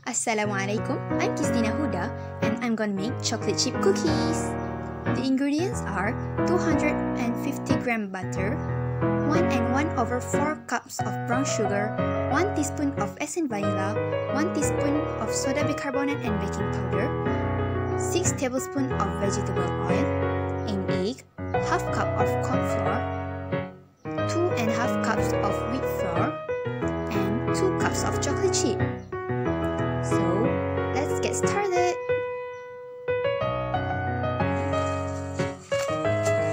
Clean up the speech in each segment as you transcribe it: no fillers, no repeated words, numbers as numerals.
Assalamualaikum, I'm Qistina Huda and I'm gonna make chocolate chip cookies. The ingredients are 250 gram butter, 1 and 1/4 cups of brown sugar, 1 teaspoon of essence vanilla, 1 teaspoon of soda bicarbonate and baking powder, 6 tablespoons of vegetable oil, an egg, half cup of corn flour, 2.5 cups of wheat flour, and 2 cups of chocolate chip. So, let's get started.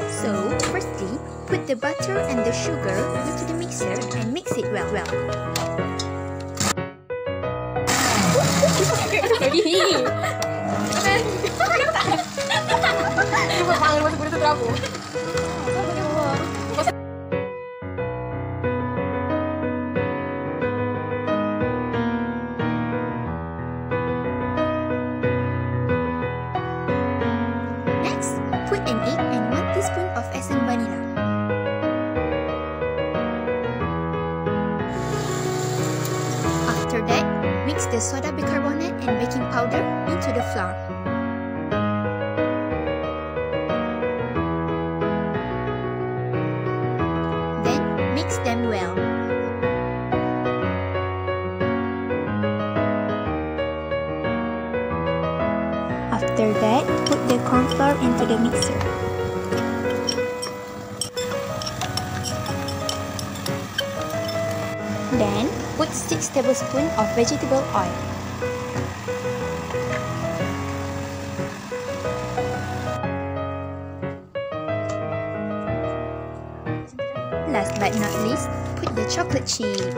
So, firstly, put the butter and the sugar into the mixer and mix it well. Next, put an egg and 1 teaspoon of essence vanilla. After that, mix the soda bicarbonate and baking powder into the flour. Then, mix them well. After that, put the corn flour into the mixer. Then, put 6 tablespoons of vegetable oil. Last but not least, put the chocolate chip.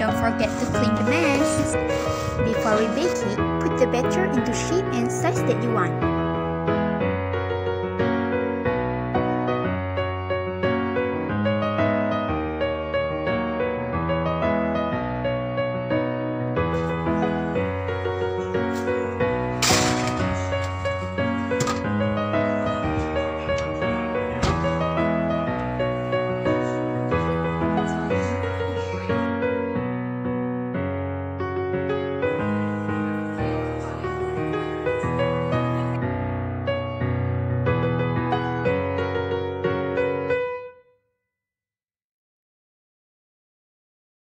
Don't forget to clean the mess. Before we bake it, put the batter into shape and size that you want.